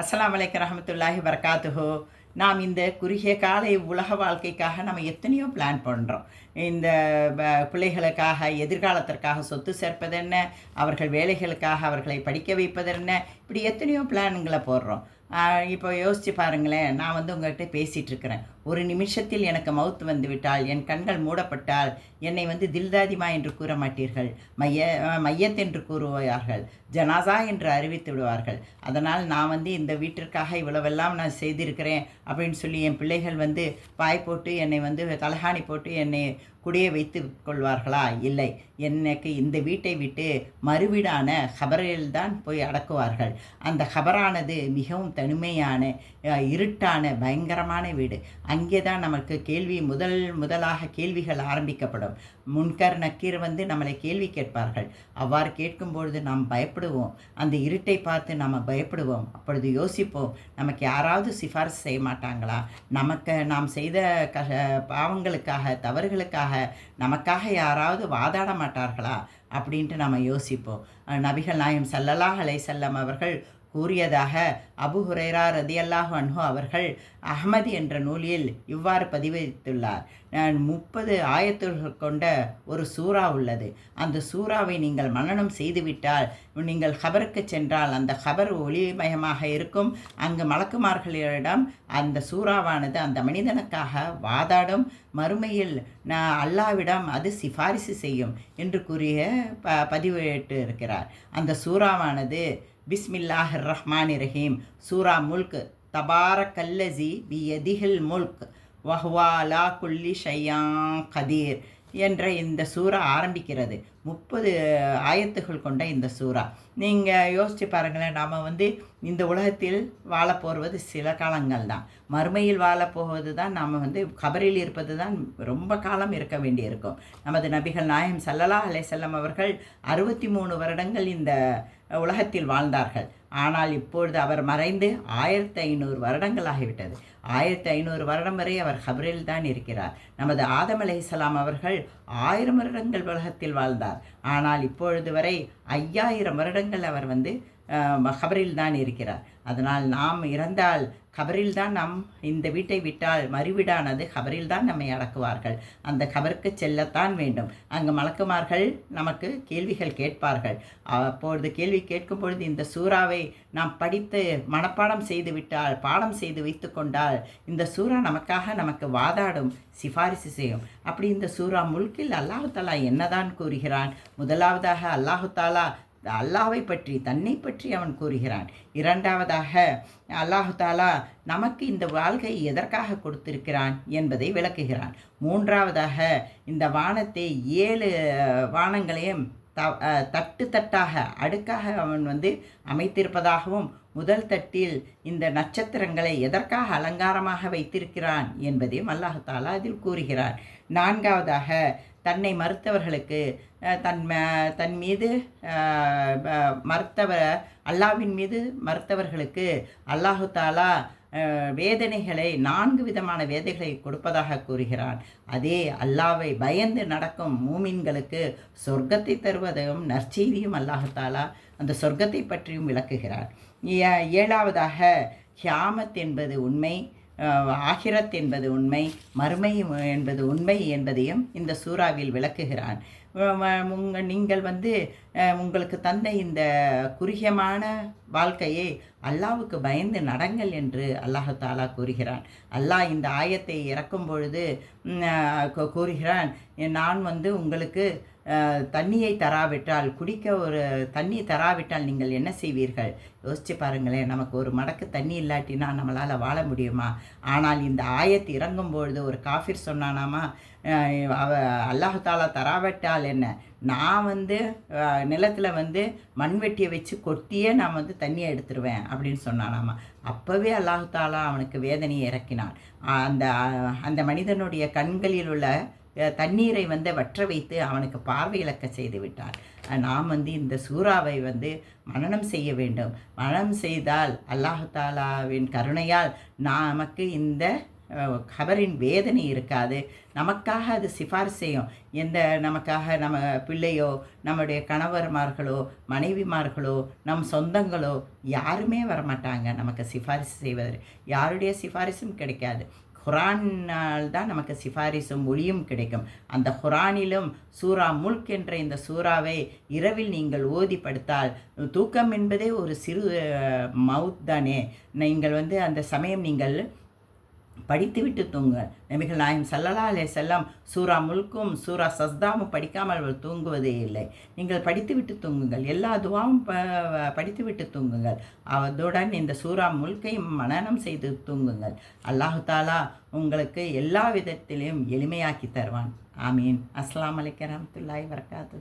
அஸ்ஸலாமு அலைக்கும் ரஹமத்துல்லாஹி வபரகாத்துஹு. நாம் இந்த குறுகிய கால உலக வாழ்க்கைக்காக நம்ம எத்தனையோ பிளான் பண்ணுறோம். இந்த பிள்ளைகளுக்காக, எதிர்காலத்திற்காக சொத்து சேர்ப்பதென்ன, அவர்கள் வேலைகளுக்காக அவர்களை படிக்க வைப்பதென்ன, இப்படி எத்தனையோ பிளானுங்களை போடுறோம். இப்போ யோசித்து பாருங்களேன், நான் உங்கள்கிட்ட பேசிகிட்டு இருக்கிறேன். ஒரு நிமிஷத்தில் எனக்கு மவுத் வந்து விட்டால், என் கண்கள் மூடப்பட்டால், என்னை தில்தாதிமா என்று கூற மாட்டீர்கள், மையத் என்று கூறுவார்கள், ஜனாசா என்று அறிவித்து விடுவார்கள். அதனால் நான் இந்த வீட்டிற்காக இவ்வளவெல்லாம் நான் செய்திருக்கிறேன் அப்படின்னு சொல்லி என் பிள்ளைகள் பாய் போட்டு என்னை தலகாணி போட்டு என்னை குடியே வைத்து கொள்வார்களா? இல்லை. எனக்கு இந்த வீட்டை விட்டு மறுவீடான ஹபரில்தான் போய் அடக்குவார்கள். அந்த ஹபரானது மிகவும் தனிமையான, இருட்டான, பயங்கரமான வீடு. அங்கே தான் நமக்கு முதலாக கேள்விகள் ஆரம்பிக்கப்படும். முன்கர் நக்கீர் நம்மளை கேள்வி கேட்பார்கள். அவ்வாறு கேட்கும்பொழுது நாம் பயப்படுவோம். அந்த இருட்டை பார்த்து நாம் பயப்படுவோம். அப்பொழுது யோசிப்போம், நமக்கு யாராவது சிபாரிசு செய்ய மாட்டாங்களா? நாம் செய்த பாவங்களுக்காக, தவறுகளுக்காக நமக்காக யாராவது வாதாட மாட்டார்களா அப்படின்ட்டு நம்ம யோசிப்போம். நபிகள் நாயகம் ஸல்லல்லாஹு அலைஹி வஸல்லம் அவர்கள் கூறியதாக அபு ஹுரைரா ரதியல்லாஹு அன்ஹு அவர்கள் அஹ்மதி என்ற நூலில் இவ்வாறு பதிவித்துள்ளார். 30 ஆயத்துகள் கொண்ட ஒரு சூறா உள்ளது. அந்த சூறாவை நீங்கள் மனனம் செய்துவிட்டால், நீங்கள் ஹபருக்கு சென்றால் அந்த ஹபர் ஒளிமயமாக இருக்கும். அங்கு மலக்குமார்களிடம் அந்த சூறாவானது அந்த மனிதனுக்காக வாதாடும். மறுமையில் அல்லாவிடம் அது சிபாரிசு செய்யும் என்று கூறிய பதிவிட்டு இருக்கிறார். அந்த சூறாவானது பிஸ்மில்லாஹிர் ரஹ்மானிர் ரஹீம், சூரா முல்க், தபாரக்கல்லஸி பியதிஹில் முல்க் வஹுவ அலா குல்லி ஷையின் கதீர் என்ற இந்த சூறா ஆரம்பிக்கிறது. 30 ஆயத்துகள் கொண்ட இந்த சூறா. நீங்கள் யோசித்து பாருங்களேன், நாம் இந்த உலகத்தில் வாழப்போவது சில காலங்கள் தான். மறுமையில் வாழப்போவது தான். நாம் கபரில் இருப்பது தான் ரொம்ப காலம் இருக்க வேண்டியிருக்கும். நமது நபிகள் நாயகம் ஸல்லல்லாஹு அலைஹி வஸல்லம் அவர்கள் 63 வருடங்கள் இந்த உலகத்தில் வாழ்ந்தார்கள். ஆனால் இப்பொழுது அவர் மறைந்து 1500 வருடங்கள் ஆகிவிட்டது. 1500 வருடம் வரை அவர் கபரில் தான் இருக்கிறார். நமது ஆதம் அலைஹிஸ்ஸலாம் அவர்கள் 1000 வருடங்கள் உலகத்தில் வாழ்ந்தார். ஆனால் இப்பொழுது வரை 5000 வருடங்கள் அவர் கபரில் தான் இருக்கிறார். அதனால் நாம் இறந்தால் கபரில் தான், நாம் இந்த வீட்டை விட்டால் மறுவீடானது கபரில் தான் நம்மை அடக்குவார்கள். அந்த கபருக்கு செல்லத்தான் வேண்டும். அங்கு மலக்குமார்கள் நமக்கு கேள்விகள் கேட்பார்கள். அப்பொழுது கேள்வி கேட்கும் பொழுது இந்த சூறாவை நாம் படித்து மனப்பாடம் செய்து விட்டால், பாடம் செய்து வைத்து கொண்டால், இந்த சூறா நமக்கு வாதாடும், சிபாரிசு செய்யும். அப்படி இந்த சூறா முல்கில் அல்லாஹு தாலா என்னதான் கூறுகிறான்? முதலாவதாக அல்லாஹு தாலா அல்லாவை பற்றி, தன்னை பற்றி அவன் கூறுகிறான். இரண்டாவதாக அல்லாஹு தாலா நமக்கு இந்த வாழ்க்கை எதற்காக கொடுத்திருக்கிறான் என்பதை விளக்குகிறான். மூன்றாவதாக இந்த வானத்தை 7 வானங்களையும் தட்டு தட்டாக, அடுக்காக அவன் அமைத்திருப்பதாகவும், முதல் தட்டில் இந்த நட்சத்திரங்களை எதற்காக அலங்காரமாக வைத்திருக்கிறான் என்பதையும் அல்லாஹு தாலா அதில் கூறுகிறான். நான்காவதாக தன்னை மறுத்தவர்களுக்கு, தன் மீது அல்லாவின் மீது மறுத்தவர்களுக்கு அல்லாஹு தாலா வேதனைகளை, 4 விதமான வேதனைகளை கொடுப்பதாக கூறுகிறான். அதே அல்லாவை பயந்து நடக்கும் மூமின்களுக்கு சொர்க்கத்தை தருவதையும் நற்செய்தியும் அல்லாஹு தாலா அந்த சொர்க்கத்தை பற்றியும் விளக்குகிறார். ஏழாவதாக கியாமத் என்பது உண்மை, ஆகிரத் என்பது உண்மை, மறுமை என்பது உண்மை என்பதையும் இந்த சூறாவில் விளக்குகிறான். நீங்கள் உங்களுக்கு தந்த இந்த குறுகியமான வாழ்க்கையை அல்லாவுக்கு பயந்து நடங்கள் என்று அல்லாஹு தாலா கூறுகிறான். அல்லாஹ் இந்த ஆயத்தை இறக்கும் பொழுது கூறுகிறான், நான் உங்களுக்கு தண்ணியை தராவிட்டால், குடிக்க ஒரு தண்ணி தராவிட்டால் நீங்கள் என்ன செய்வீர்கள்? யோசித்து பாருங்களேன். நமக்கு ஒரு மடக்கு தண்ணி இல்லாட்டினா நம்மளால் வாழ முடியுமா? ஆனால் இந்த ஆயத்து இறங்கும் பொழுது ஒரு காஃபிர் சொன்னானாமா, அல்லாஹு தாலா தராவிட்டால் என்ன, நான் நிலத்தில் மண்வெட்டியை வச்சு கொட்டியே நான் தண்ணியை எடுத்துருவேன் அப்படின்னு சொன்னானாமா. அப்போவே அல்லாஹு தாலா அவனுக்கு வேதனையை இறக்கினான். அந்த மனிதனுடைய கண்களில் உள்ள தண்ணீரை வற்ற வைத்து அவனுக்கு பார்வை இழக்க செய்து விட்டார். நாம் இந்த சூறாவை மனனம் செய்ய வேண்டும். மனனம் செய்தால் அல்லாஹு தாலாவின் கருணையால் நமக்கு இந்த கபரின் வேதனை இருக்காது. நமக்காக அது சிபாரிசு செய்யும். நமக்காக நம்ம பிள்ளையோ, நம்முடைய கணவர்மார்களோ, மனைவிமார்களோ, நம் சொந்தங்களோ யாருமே வரமாட்டாங்க நமக்கு சிபாரிசு செய்வது. யாருடைய சிபாரிசும் கிடைக்காது. குரானால் தான் நமக்கு சிபாரிசும் ஒளியும் கிடைக்கும். அந்த குரானிலும் சூரா முல்க் என்ற இந்த சூறாவை இரவில் நீங்கள் ஓதி படுத்தால், தூக்கம் என்பதே ஒரு சிறு மவுத் தானே. நீங்கள் அந்த சமயம் நீங்கள் படித்துவிட்டு தூங்குங்கள். நபிகள் நாயகம் ஸல்லல்லாஹு அலைஹி வஸல்லம் சூரா முல்க்கும் சூரா சஸ்தாவும் படிக்காமல் தூங்குவதே இல்லை. நீங்கள் படித்துவிட்டு தூங்குங்கள். எல்லா துவாவும் படித்துவிட்டு தூங்குங்கள். அதுடன் இந்த சூரா முல்க்கையும் மனனம் செய்து தூங்குங்கள். அல்லாஹு தாலா உங்களுக்கு எல்லா விதத்திலையும் எளிமையாக்கி தருவான். ஆமீன். அஸ்ஸலாமு அலைக்கும் வரஹ்மத்துல்லாஹி வபரகாத்துஹு.